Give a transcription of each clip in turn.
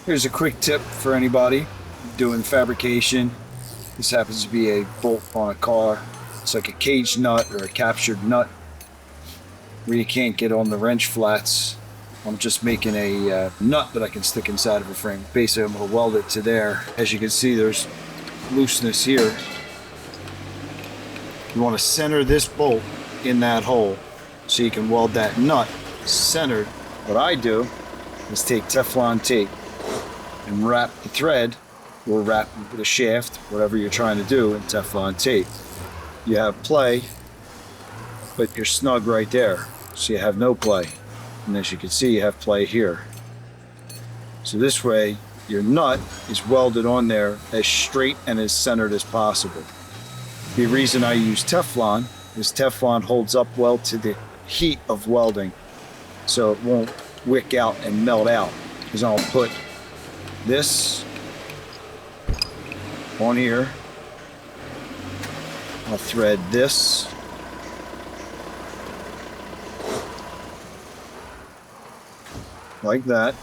Here's a quick tip for anybody doing fabrication. This happens to be a bolt on a car. It's like a cage nut or a captured nut where you can't get on the wrench flats. I'm just making a nut that I can stick inside of a frame. Basically, I'm going to weld it to there. As you can see, there's looseness here. You want to center this bolt in that hole so you can weld that nut centered. What I do is take Teflon tape and wrap the thread or wrap the shaft, whatever you're trying to do, in Teflon tape. You have play, but you're snug right there, so you have no play. And as you can see, you have play here. So this way, your nut is welded on there as straight and as centered as possible. The reason I use Teflon is Teflon holds up well to the heat of welding, so it won't wick out and melt out. Because I'll put this on here. I'll thread this. Like that.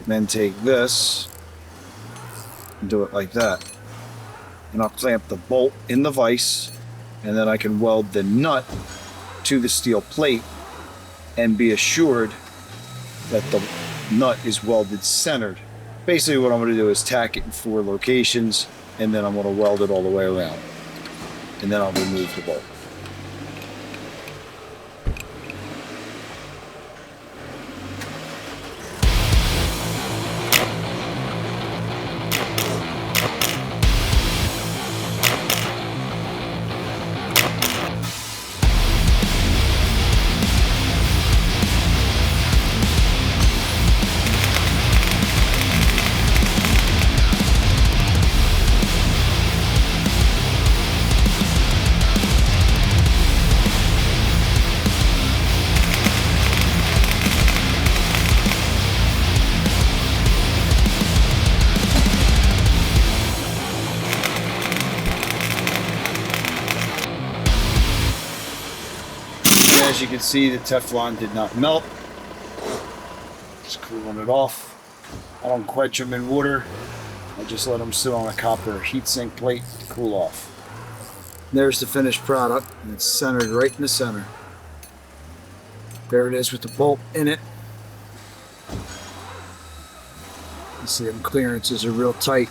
Then take this and do it like that. And I'll clamp the bolt in the vise, and then I can weld the nut to the steel plate and be assured that the nut is welded centered. Basically what I'm going to do is tack it in 4 locations, and then I'm going to weld it all the way around. And then I'll remove the bolt. As you can see, the Teflon did not melt. Just cooling it off. I don't quench them in water. I just let them sit on a copper heatsink plate to cool off. There's the finished product, and it's centered right in the center. There it is with the bolt in it. You see them clearances are real tight.